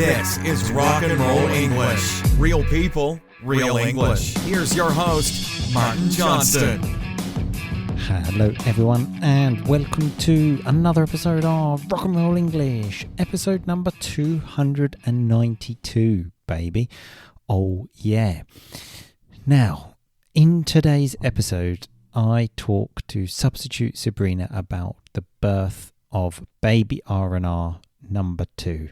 This is Rock and Roll English. Real people, real English. Here's your host, Martin Johnston. Hello everyone and welcome to another episode of Rock and Roll English, episode number 292, baby. Oh yeah. Now, in today's episode, I talk to Substitute Sabrina about the birth of Baby RnR No. 2.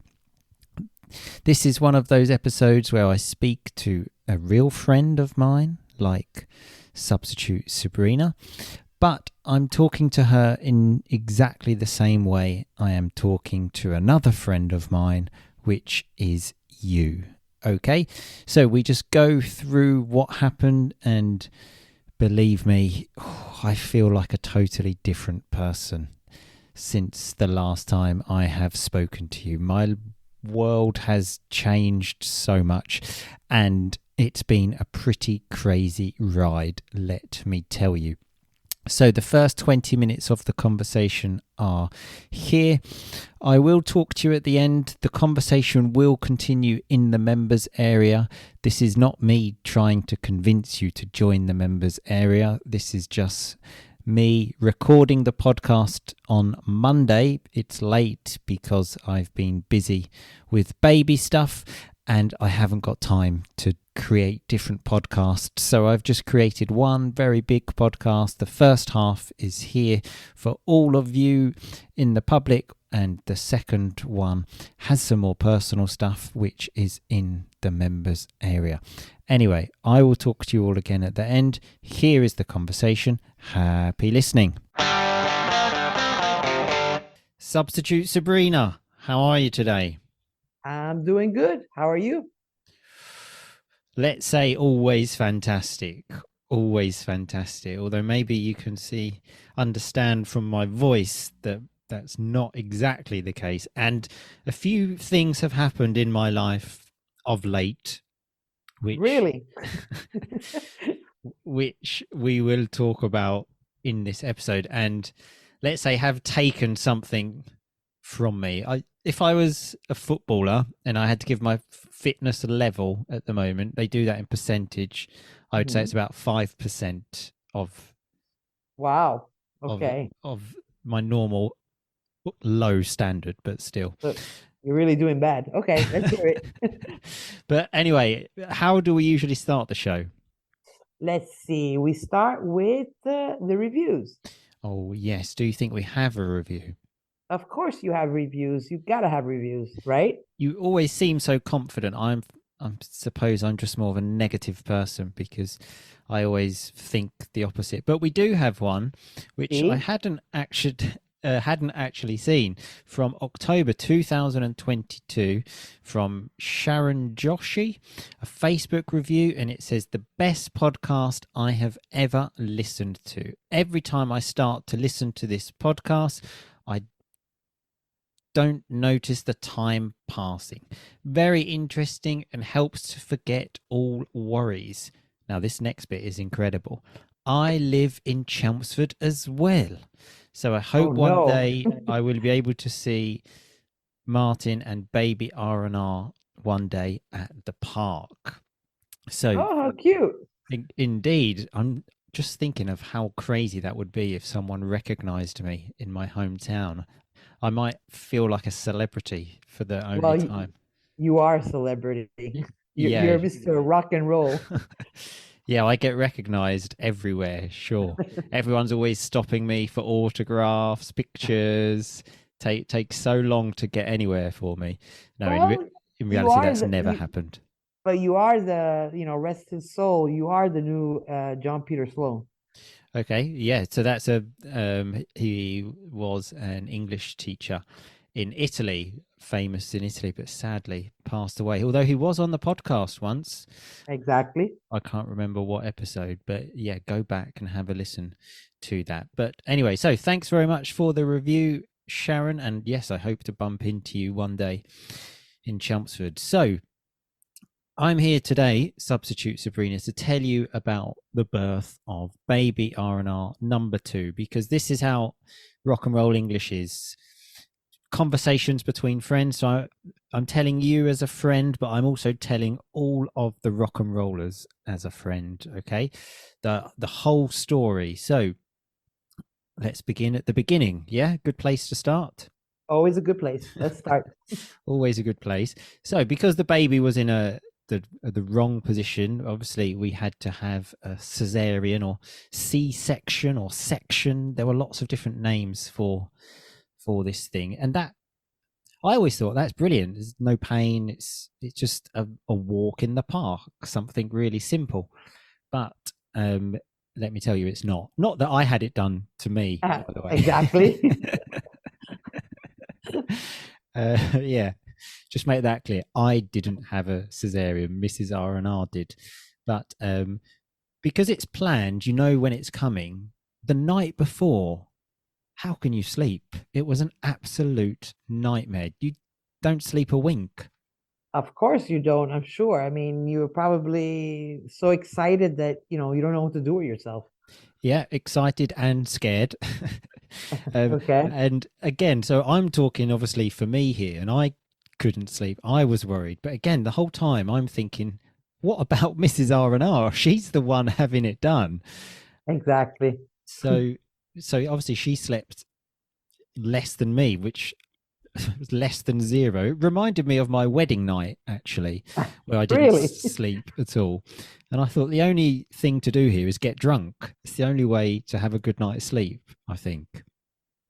This is one of those episodes where I speak to a real friend of mine, like Substitute Sabrina, but I'm talking to her in exactly the same way I am talking to another friend of mine, which is you. Okay, so we just go through what happened, and believe me, I feel like a totally different person since the last time I have spoken to you. My world has changed so much, and it's been a pretty crazy ride, let me tell you. So the first 20 minutes of the conversation are here. I will talk to you at the end. The conversation will continue in the members area. This is not me trying to convince you to join the members area. This is just me recording the podcast on Monday. It's late because I've been busy with baby stuff and I haven't got time to create different podcasts. So I've just created one very big podcast. The first half is here for all of you in the public, and the second one has some more personal stuff, which is in the members area. Anyway, I will talk to you all again at the end. Here is the conversation. Happy listening. Substitute Sabrina, how are you today? I'm doing good. How are you? Let's say always fantastic. Always fantastic. Although maybe you can understand from my voice that that's not exactly the case. And a few things have happened in my life of late. Really? Which we will talk about in this episode, and let's say have taken something from me. If I was a footballer and I had to give my fitness level at the moment, they do that in percentage. I would say it's about 5% of wow. Okay. Of my normal low standard, but still. So you're really doing bad. Okay, let's hear it. But anyway, how do we usually start the show? Let's see. We start with the reviews. Oh, yes. Do you think we have a review? Of course you have reviews. You got to have reviews, right? You always seem so confident. I suppose I'm just more of a negative person because I always think the opposite. But we do have one, which I hadn't actually seen, from October 2022 from Sharon Joshi, a Facebook review, and it says, the best podcast I have ever listened to. Every time I start to listen to this podcast, I don't notice the time passing. Very interesting and helps to forget all worries. Now this next bit is incredible. I live in Chelmsford as well. So I hope one day I will be able to see Martin and Baby RnR one day at the park. So, how cute. Indeed. I'm just thinking of how crazy that would be if someone recognized me in my hometown. I might feel like a celebrity for the only time. You are a celebrity. You're Mr. Rock and Roll. Yeah, I get recognized everywhere, sure. Everyone's always stopping me for autographs, pictures. Takes so long to get anywhere for me. No, in reality, that's never happened. But you are the, rest his soul, you are the new John Peter Sloan. Okay, yeah, so that's he was an English teacher in Italy, famous in Italy, but sadly passed away. Although he was on the podcast once. Exactly. I can't remember what episode, but yeah, go back and have a listen to that. But anyway, so thanks very much for the review, Sharon. And yes, I hope to bump into you one day in Chelmsford. So I'm here today, Substitute Sabrina, to tell you about the birth of Baby RnR No. 2, because this is how Rock and Roll English is. conversations between friends. So I'm telling you as a friend, but I'm also telling all of the rock and rollers as a friend. Okay, the whole story. So let's begin at the beginning. Yeah, good place to start. Always a good place. Let's start. Always a good place. So because the baby was in the wrong position, obviously we had to have a cesarean or C-section or section. There were lots of different names for this thing, and that I always thought that's brilliant. There's no pain. It's just a walk in the park, something really simple. But let me tell you, it's not. Not that I had it done to me, by the way. Exactly. Yeah, just make that clear. I didn't have a cesarean. Mrs. RnR did, but because it's planned, you know when it's coming. The night before, how can you sleep? It was an absolute nightmare. You don't sleep a wink. Of course you don't, I'm sure. I mean, you were probably so excited that, you don't know what to do with yourself. Yeah, excited and scared. Okay. And again, so I'm talking obviously for me here, and I couldn't sleep. I was worried. But again, the whole time I'm thinking, what about Mrs. RnR? She's the one having it done. Exactly. So obviously she slept less than me, which was less than zero. It reminded me of my wedding night, actually, where I didn't Really? sleep at all. And I thought the only thing to do here is get drunk. It's the only way to have a good night's sleep, I think.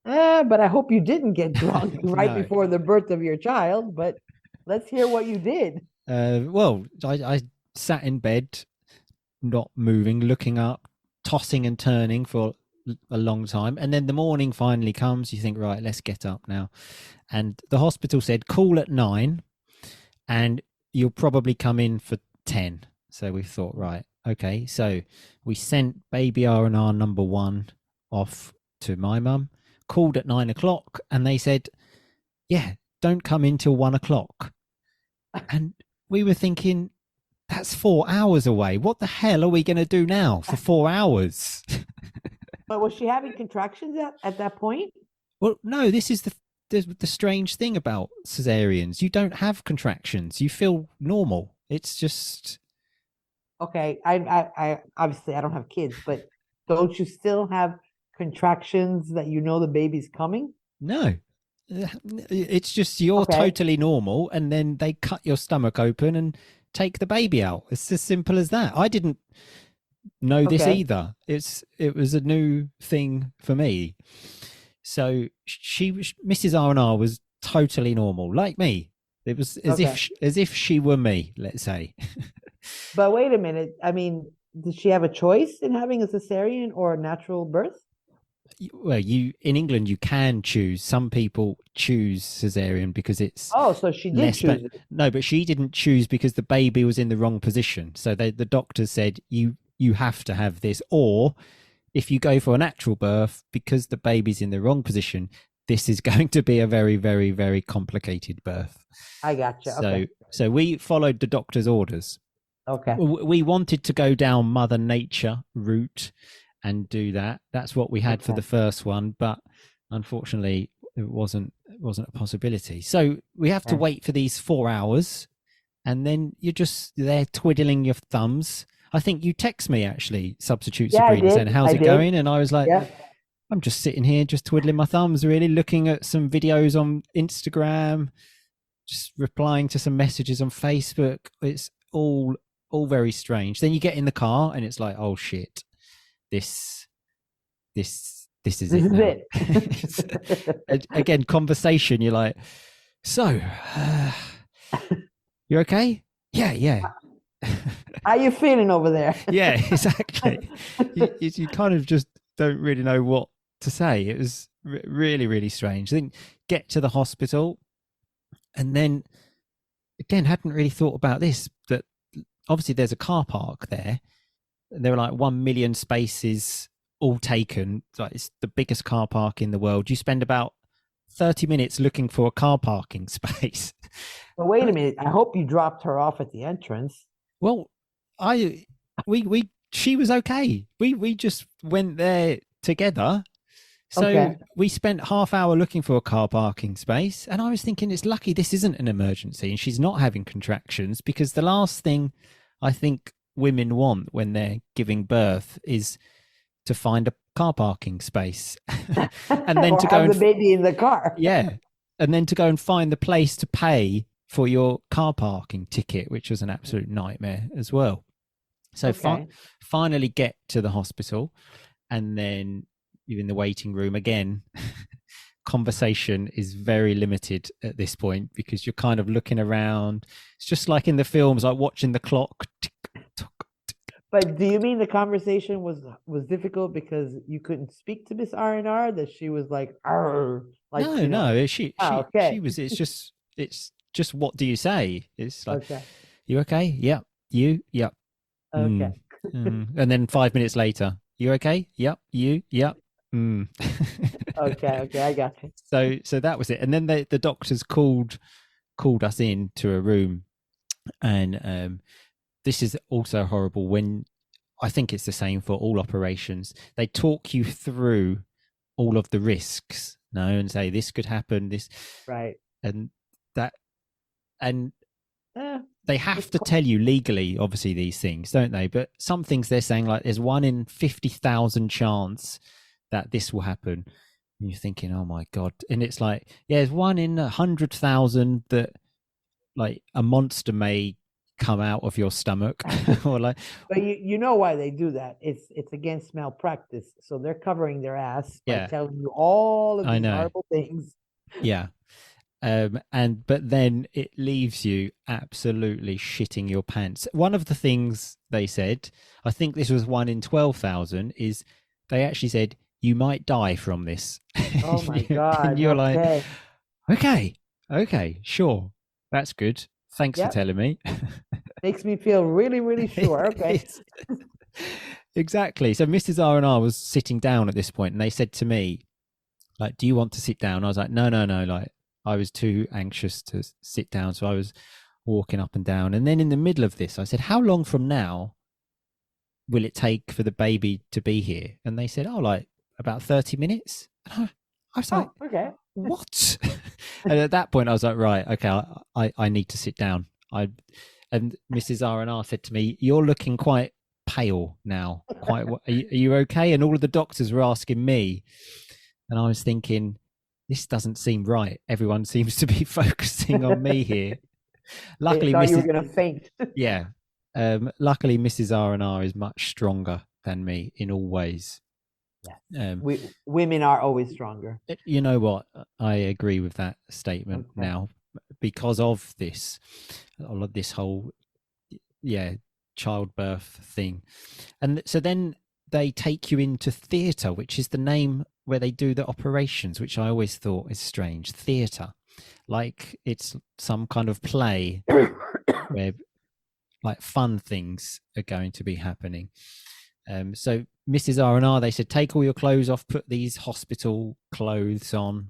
But I hope you didn't get drunk right No. before the birth of your child, but let's hear what you did. Well, I sat in bed, not moving, looking up, tossing and turning for a long time. And then the morning finally comes. You think, right, let's get up now. And the hospital said, call at 9 and you'll probably come in for 10. So we thought, right, okay. So we sent Baby RnR number 1 off to my mum, called at 9 o'clock, and they said, yeah, don't come in till 1 o'clock. And we were thinking, that's 4 hours away. What the hell are we going to do now for 4 hours? But was she having contractions at that point? Well, no, this is the strange thing about cesareans. You don't have contractions. You feel normal. It's just... Okay. I obviously I don't have kids, but don't you still have contractions that the baby's coming? No. It's just you're Okay. totally normal, and then they cut your stomach open and take the baby out. It's as simple as that. I didn't know this Okay. either. It was a new thing for me. So Mrs. RnR was totally normal, like me. It was as if she were me, let's say. But wait a minute. I mean, did she have a choice in having a cesarean or a natural birth? Well, in England you can choose. Some people choose cesarean because it's Oh, so she did choose it. No, but she didn't choose because the baby was in the wrong position. So the doctors said you have to have this, or if you go for a natural birth, because the baby's in the wrong position, this is going to be a very, very, very complicated birth. I gotcha. So we followed the doctor's orders. Okay. We wanted to go down Mother Nature route and do that. That's what we had for the first one, but unfortunately it wasn't a possibility. So we have to wait for these 4 hours, and then you're just there twiddling your thumbs. I think you text me, actually, Substitute Sabrina, saying, how's it going? And I was like, I'm just sitting here just twiddling my thumbs, really, looking at some videos on Instagram, just replying to some messages on Facebook. It's all very strange. Then you get in the car and it's like, oh shit, this is it. Again, conversation. You're like, so you're okay? Yeah. How you feeling over there? Yeah, exactly. You kind of just don't really know what to say. It was really, really strange. Then get to the hospital, and then again, hadn't really thought about this, that obviously there's a car park there. There are like 1 million spaces all taken. Like, it's the biggest car park in the world. You spend about 30 minutes looking for a car parking space. But wait a minute. I hope you dropped her off at the entrance. Well, she was okay. We just went there together, So Okay. we spent half hour looking for a car parking space, and I was thinking it's lucky this isn't an emergency and she's not having contractions, because the last thing I think women want when they're giving birth is to find a car parking space and then Or to go have and the baby in the car. yeah, and then to go and find the place to pay for your car parking ticket, which was an absolute nightmare as well. So Okay. finally get to the hospital, and then you're in the waiting room again. Conversation is very limited at this point because you're kind of looking around. It's just like in the films, like watching the clock. Tick, tock, tick. But do you mean the conversation was difficult because you couldn't speak to Miss R&R? That she was like, "Arr," like No, you know? no, She she okay, was. It's just what do you say? It's like, okay, you okay? Yep. You? Yep. okay, And then 5 minutes later, you okay? Yep. You? Yep. okay, okay. I got you. So that was it. And then the doctors called us in to a room, and this is also horrible. When I think it's the same for all operations, they talk you through all of the risks, and say this could happen, this Right. and that, and Eh, they have to tell you legally, obviously, these things, don't they? But some things they're saying, like there's 1 in 50,000 chance that this will happen. And you're thinking, oh my God. And it's like, yeah, there's 1 in 100,000 that like a monster may come out of your stomach or like, but you know why they do that? It's against malpractice. So they're covering their ass by yeah, telling you all of I these know. horrible things. Yeah. But then it leaves you absolutely shitting your pants. One of the things they said, I think this was 1 in 12,000, is they actually said you might die from this. Oh my and God. you're like, Okay. okay, sure, that's good. Thanks for Yep. telling me. Makes me feel really, really sure. Okay. Exactly. So Mrs. R&R was sitting down at this point, and they said to me, like, do you want to sit down? I was like, no. Like, I was too anxious to sit down, so I was walking up and down. And then in the middle of this, I said, how long from now will it take for the baby to be here? And they said, oh, like about 30 minutes. And I was like, Oh, okay. what? And at that point, I was like, right, okay, I need to sit down. And Mrs. R&R said to me, you're looking quite pale now. Quite, are you okay? And all of the doctors were asking me, and I was thinking, this doesn't seem right. Everyone seems to be focusing on me here. Luckily, Thought you were Mrs. gonna faint. Yeah, luckily Mrs. R&R is much stronger than me in all ways. Women are always stronger. You know what? I agree with that statement now, because of this whole childbirth thing. And so then they take you into theatre, which is the name where they do the operations, which I always thought is strange. Theatre, like it's some kind of play where like fun things are going to be happening. So Mrs. R&R, they said, take all your clothes off, put these hospital clothes on.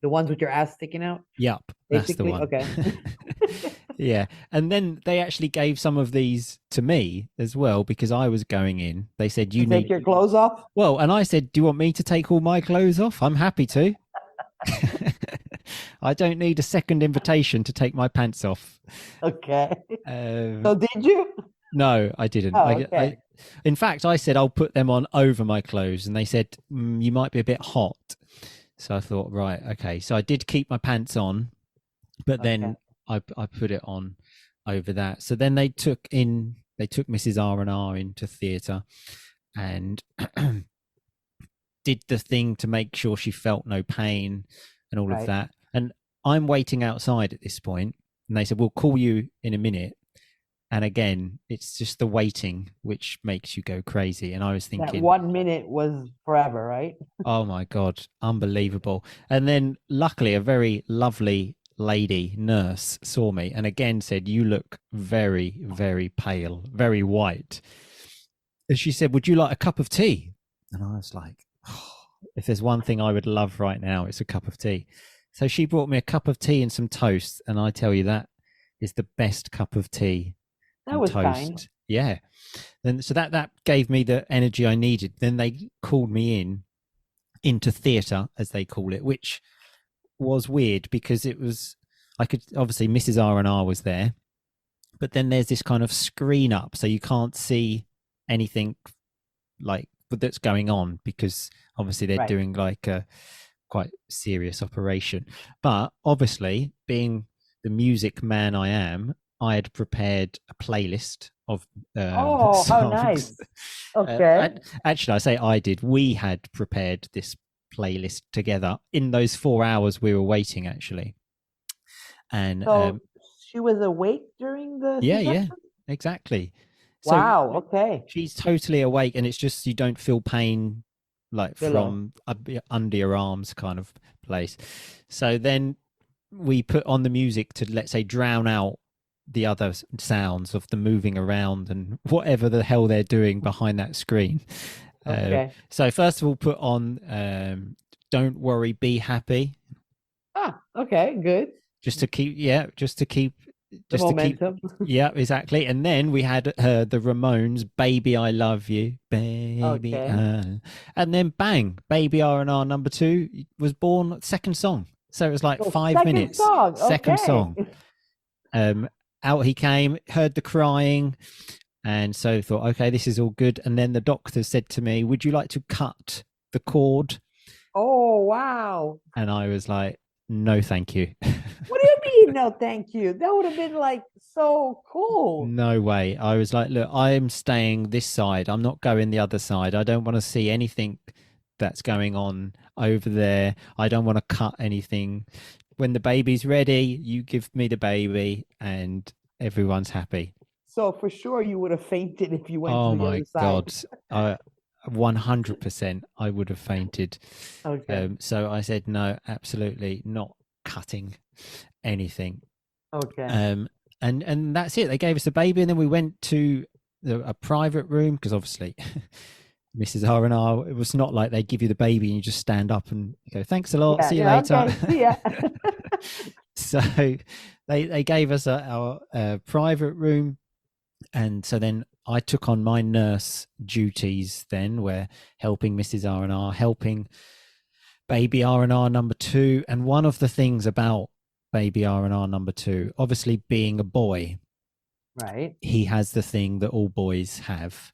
The ones with your ass sticking out? Yep, that's the one. Okay. Yeah. And then they actually gave some of these to me as well, because I was going in. They said, you need take your clothes off? Well, and I said, do you want me to take all my clothes off? I'm happy to. I don't need a second invitation to take my pants off. Okay. So did you? No, I didn't. Oh, okay. In fact, I said I'll put them on over my clothes, and they said you might be a bit hot. So I thought, right, okay. So I did keep my pants on, but then I put it on over that. So then they took Mrs. R&R into theatre and did the thing to make sure she felt no pain and all of that. And I'm waiting outside at this point, and they said, we'll call you in a minute. And again, it's just the waiting which makes you go crazy. And I was thinking, that 1 minute was forever, right? Oh my God, unbelievable. And then luckily a very lovely lady nurse saw me and again said, you look very, very pale, very white. And she said, would you like a cup of tea? And I was like, oh, if there's one thing I would love right now, it's a cup of tea. So she brought me a cup of tea and some toast. And I tell you, that is the best cup of tea. That was toast. kind. Yeah. And so that gave me the energy I needed. Then they called me in into theatre, as they call it, which was weird because it was, I could obviously Mrs. R&R was there, but then there's this kind of screen up, so you can't see anything like that's going on because obviously they're Right. doing like a quite serious operation. But obviously, being the music man I am, I had prepared a playlist of Oh, how songs. nice. Okay. Actually, I say I did. We had prepared this playlist together in those 4 hours we were waiting, actually. And So she was awake during the yeah, C-section? exactly. So Wow, okay. she's totally awake, and it's just you don't feel pain like Below. from under your arms kind of place. So then we put on the music to, let's say, drown out the other sounds of the moving around and whatever the hell they're doing behind that screen. Okay. So first of all, put on "Don't Worry, Be Happy," Ah, okay, good. just to keep, just to keep, The momentum. yeah, exactly. And then we had the Ramones, "Baby I Love You," baby, Okay. and then bang, "Baby R&R number 2" was born, second song. So it was like So 5 second minutes. song. Second Okay. song. Out he came, heard the crying, and so thought, okay, this is all good. And then the doctor said to me, "Would you like to cut the cord?" Oh, wow. And I was like, "No, thank you." What do you mean? No, thank you. That would have been like so cool. No way. I was like, look, I am staying this side. I'm not going the other side. I don't want to see anything that's going on over there. I don't want to cut anything. When the baby's ready, you give me the baby and everyone's happy. So for sure you would have fainted if you went to Oh the my other side. God. 100% I would have fainted. Okay. So I said, no, absolutely not cutting anything. Okay. And that's it. They gave us a baby, and then we went to a private room because obviously Mrs. R&R, it was not like they give you the baby and you just stand up and go, "Thanks a lot, Yeah, see you yeah, later." okay. See ya. So they gave us our private room, and so then I took on my nurse duties then, where helping Mrs. R&R, helping Baby R&R number 2. And one of the things about Baby R&R number 2, obviously being a boy, Right. he has the thing that all boys have.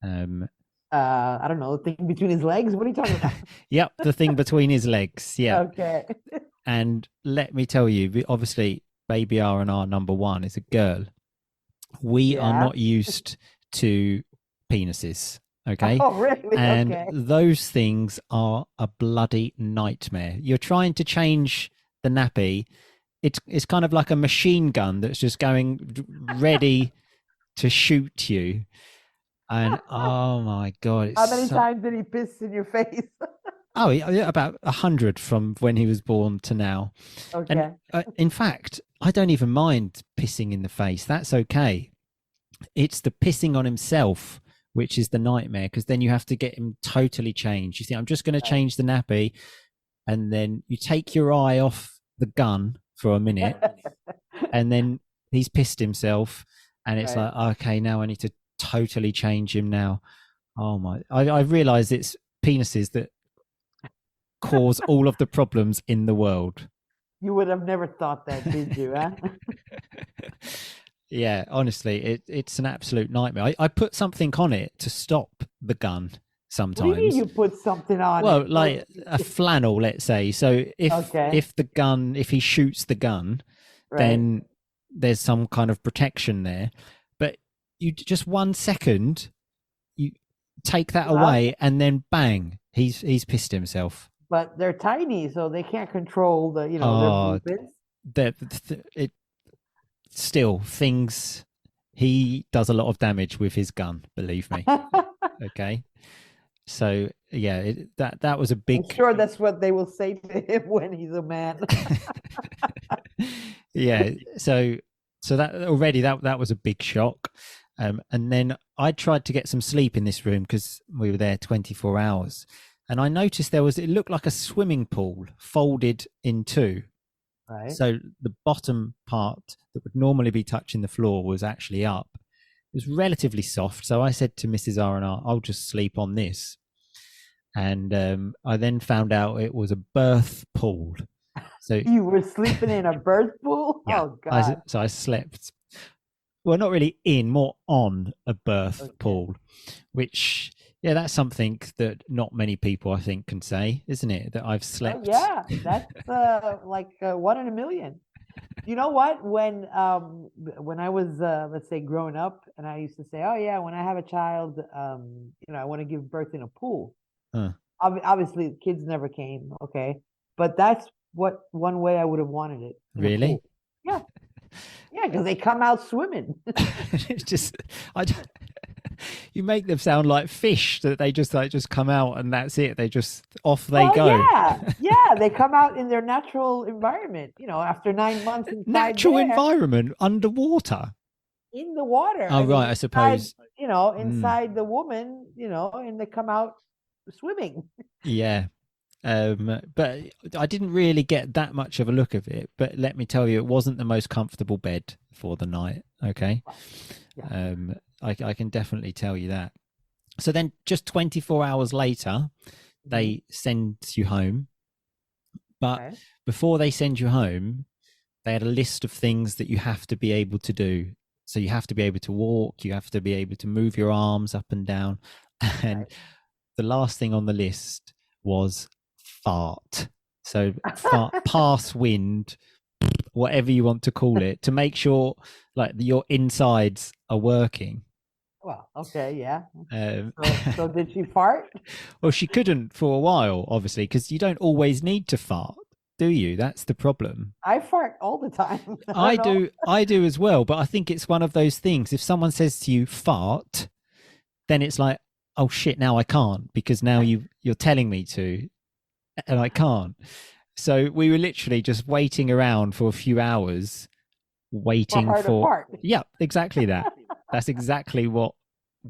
I don't know, the thing between his legs. What are you talking about? Yep, the thing between his legs. Yeah. Okay. And let me tell you, obviously, Baby R&R number 1 is a girl. We are Yeah. not used to penises. Okay. Oh, really? And Okay. those things are a bloody nightmare. You're trying to change the nappy. It's kind of like a machine gun that's just going ready to shoot you. And oh my God. How many times did he piss in your face? Oh, yeah, about 100 from when he was born to now. Okay. And in fact, I don't even mind pissing in the face. That's okay. It's the pissing on himself, which is the nightmare, because then you have to get him totally changed. You think, I'm just going to change the nappy, and then you take your eye off the gun for a minute, and then he's pissed himself, and it's Right. like, okay, now I need to totally change him now. Oh my, I realize it's penises that cause all of the problems in the world. You would have never thought that, did you? Huh? Yeah, honestly, it's an absolute nightmare. I put something on it to stop the gun What do you mean sometimes. you put something on Well, it? like a flannel, let's say. So Okay. if he shoots the gun, Right. then there's some kind of protection there. But you just 1 second, you take that Well, away, and then bang, he's pissed himself. But they're tiny, so they can't control the, their Oh, movements. it still things. He does a lot of damage with his gun, believe me. Okay, so yeah, that was a big. I'm sure that's what they will say to him when he's a man. Yeah, so that already that was a big shock. And then I tried to get some sleep in this room because we were there 24 hours, and I noticed it looked like a swimming pool folded in two. Right. So the bottom part that would normally be touching the floor was actually up. It was relatively soft, so I said to Mrs. R&R, "I'll just sleep on this." And I then found out it was a birth pool. So You were sleeping in a birth pool? yeah, Oh, God. so I slept, well, not really in, more on a birth pool, which, yeah, that's something that not many people, I think, can say, isn't it? That I've slept. Yeah, that's like 1 in a million. You know what? When I was let's say growing up, and I used to say, "Oh yeah, when I have a child, I want to give birth in a pool." Obviously, the kids never came. Okay, but that's one way I would have wanted it. In a Really? pool. Yeah, yeah, because they come out swimming. It's just, you make them sound like fish that they just come out and that's it. They just off they go. Yeah, they come out in their natural environment. After 9 months inside Natural there, environment underwater. in the water. Oh, right, I suppose. Inside the woman, and they come out swimming. Yeah. But I didn't really get that much of a look of it. But let me tell you, it wasn't the most comfortable bed for the night. Okay. Yeah. I can definitely tell you that. So then just 24 hours later, they send you home. But before they send you home, they had a list of things that you have to be able to do. So you have to be able to walk, you have to be able to move your arms up and down. And the last thing on the list was fart. So pass wind, whatever you want to call it, to make sure like your insides are working. Well, okay, yeah. So, so did she fart? Well, she couldn't for a while, obviously, because you don't always need to fart, do you? That's the problem. I fart all the time. I do as well, but I think it's one of those things. If someone says to you fart, then it's like, oh shit, now I can't, because now you're telling me to, and I can't. So we were literally just waiting around for a few hours, waiting for her to fart. Yeah, exactly that. That's exactly what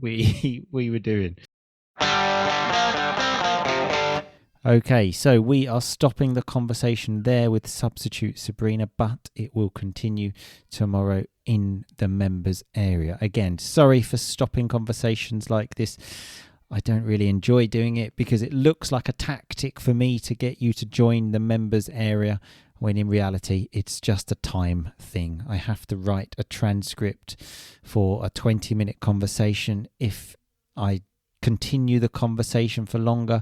we were doing. Okay, so we are stopping the conversation there with substitute Sabrina, but it will continue tomorrow in the members area. Again, sorry for stopping conversations like this. I don't really enjoy doing it because it looks like a tactic for me to get you to join the members area, when in reality it's just a time thing. I have to write a transcript for a 20-minute conversation. If I continue the conversation for longer,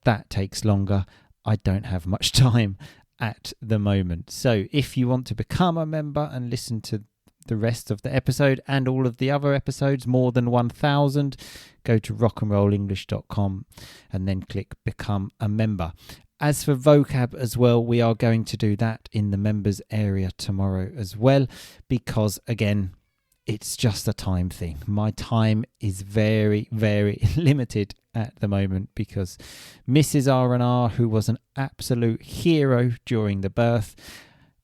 that takes longer. I don't have much time at the moment. So if you want to become a member and listen to the rest of the episode and all of the other episodes, more than 1,000, go to rockandrollenglish.com and then click become a member. As for vocab as well, we are going to do that in the members area tomorrow as well, because again, it's just a time thing. My time is very, very limited at the moment because Mrs. RnR, who was an absolute hero during the birth,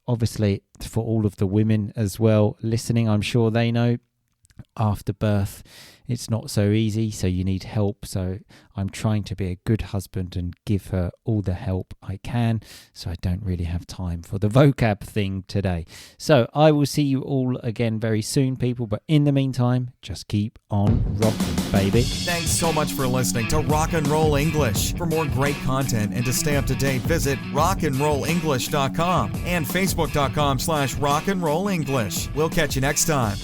obviously for all of the women as well listening, I'm sure they know, after birth it's not so easy, so you need help. So I'm trying to be a good husband and give her all the help I can, so I don't really have time for the vocab thing today. So I will see you all again very soon, people, but in the meantime, just keep on rocking, baby. Thanks so much for listening to Rock and Roll English. For more great content and to stay up to date, visit rockandrollenglish.com and facebook.com/rockandrollenglish. We'll catch you next time.